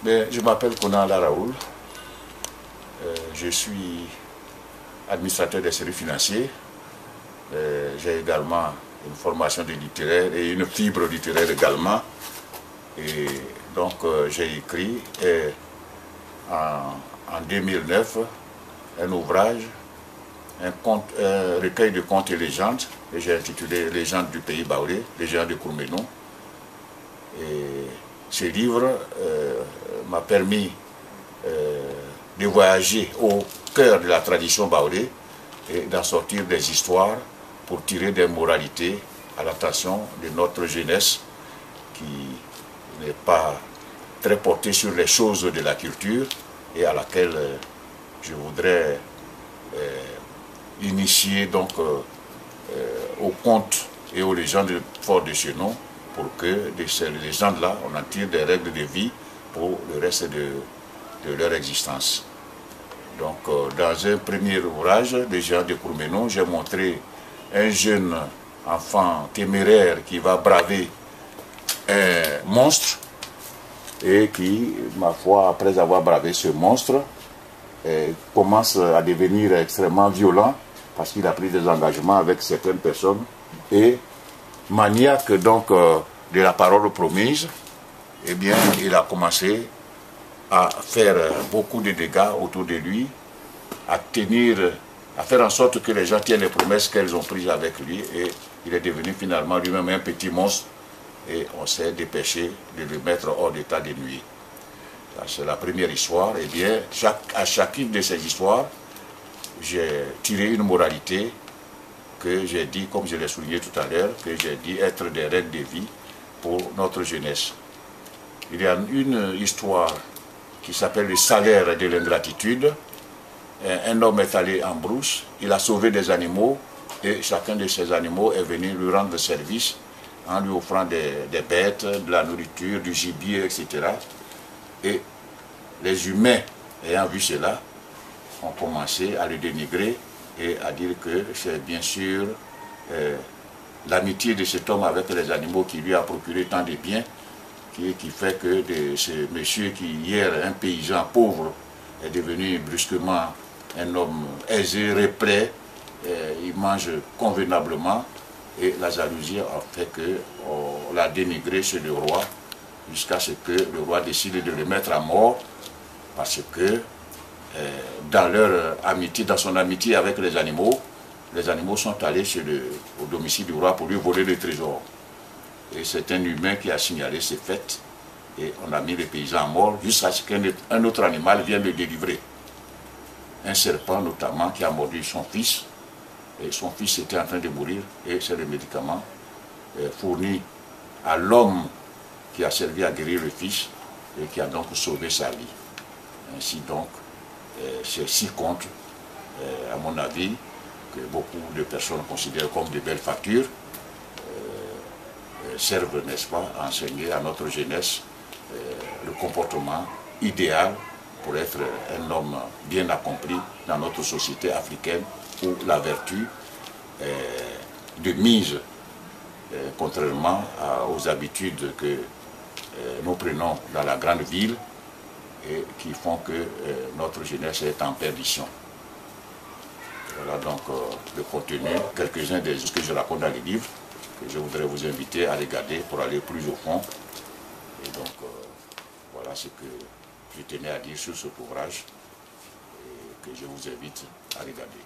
Je m'appelle Konan Laraoul. Je suis administrateur des services financiers. J'ai également une formation de littéraire et une fibre littéraire également. Et donc j'ai écrit en 2009 un ouvrage, un recueil de contes et légendes, que j'ai intitulé Légendes du pays baoulé, Légendes de Kourmenou. Et ce livre m'a permis de voyager au cœur de la tradition baoulé et d'en sortir des histoires pour tirer des moralités à l'attention de notre jeunesse qui n'est pas très portée sur les choses de la culture et à laquelle je voudrais initier donc aux contes et aux légendes fortes de ce nom pour que de ces légendes-là, on en tire des règles de vie pour le reste de leur existence. Donc, dans un premier ouvrage, Les Géants de Kourmenou, j'ai montré un jeune enfant téméraire qui va braver un monstre et qui, ma foi, après avoir bravé ce monstre, commence à devenir extrêmement violent parce qu'il a pris des engagements avec certaines personnes et maniaque donc de la parole promise, eh bien, il a commencé à faire beaucoup de dégâts autour de lui, à faire en sorte que les gens tiennent les promesses qu'elles ont prises avec lui, et il est devenu finalement lui-même un petit monstre et on s'est dépêché de le mettre hors d'état de nuire. C'est la première histoire. Et bien, à chacune de ces histoires, j'ai tiré une moralité que j'ai dit, comme je l'ai souligné tout à l'heure, que j'ai dit être des règles de vie pour notre jeunesse. Il y a une histoire qui s'appelle le salaire de l'ingratitude. Un homme est allé en brousse, il a sauvé des animaux et chacun de ces animaux est venu lui rendre service en lui offrant des bêtes, de la nourriture, du gibier, etc. Et les humains, ayant vu cela, ont commencé à le dénigrer et à dire que c'est bien sûr l'amitié de cet homme avec les animaux qui lui a procuré tant de biens qui fait que ce monsieur qui hier, un paysan pauvre, est devenu brusquement un homme aisé, replet, il mange convenablement et la jalousie a fait qu'on l'a dénigré chez le roi jusqu'à ce que le roi décide de le mettre à mort parce que dans leur amitié, dans son amitié avec les animaux sont allés au domicile du roi pour lui voler le trésor. Et c'est un humain qui a signalé ces faits et on a mis les paysans à mort jusqu'à ce qu'un autre animal vienne le délivrer. Un serpent notamment qui a mordu son fils et son fils était en train de mourir et c'est le médicament fourni à l'homme qui a servi à guérir le fils et qui a donc sauvé sa vie. Ainsi donc, ces 6 contes, à mon avis, que beaucoup de personnes considèrent comme de belles factures, servent, n'est-ce pas, à enseigner à notre jeunesse le comportement idéal pour être un homme bien accompli dans notre société africaine où la vertu de mise, contrairement aux habitudes que nous prenons dans la grande ville et qui font que notre jeunesse est en perdition. Voilà donc le contenu, quelques-uns des choses que je raconte dans les livres, que je voudrais vous inviter à regarder pour aller plus au fond. Et donc, voilà ce que je tenais à dire sur cet ouvrage et que je vous invite à regarder.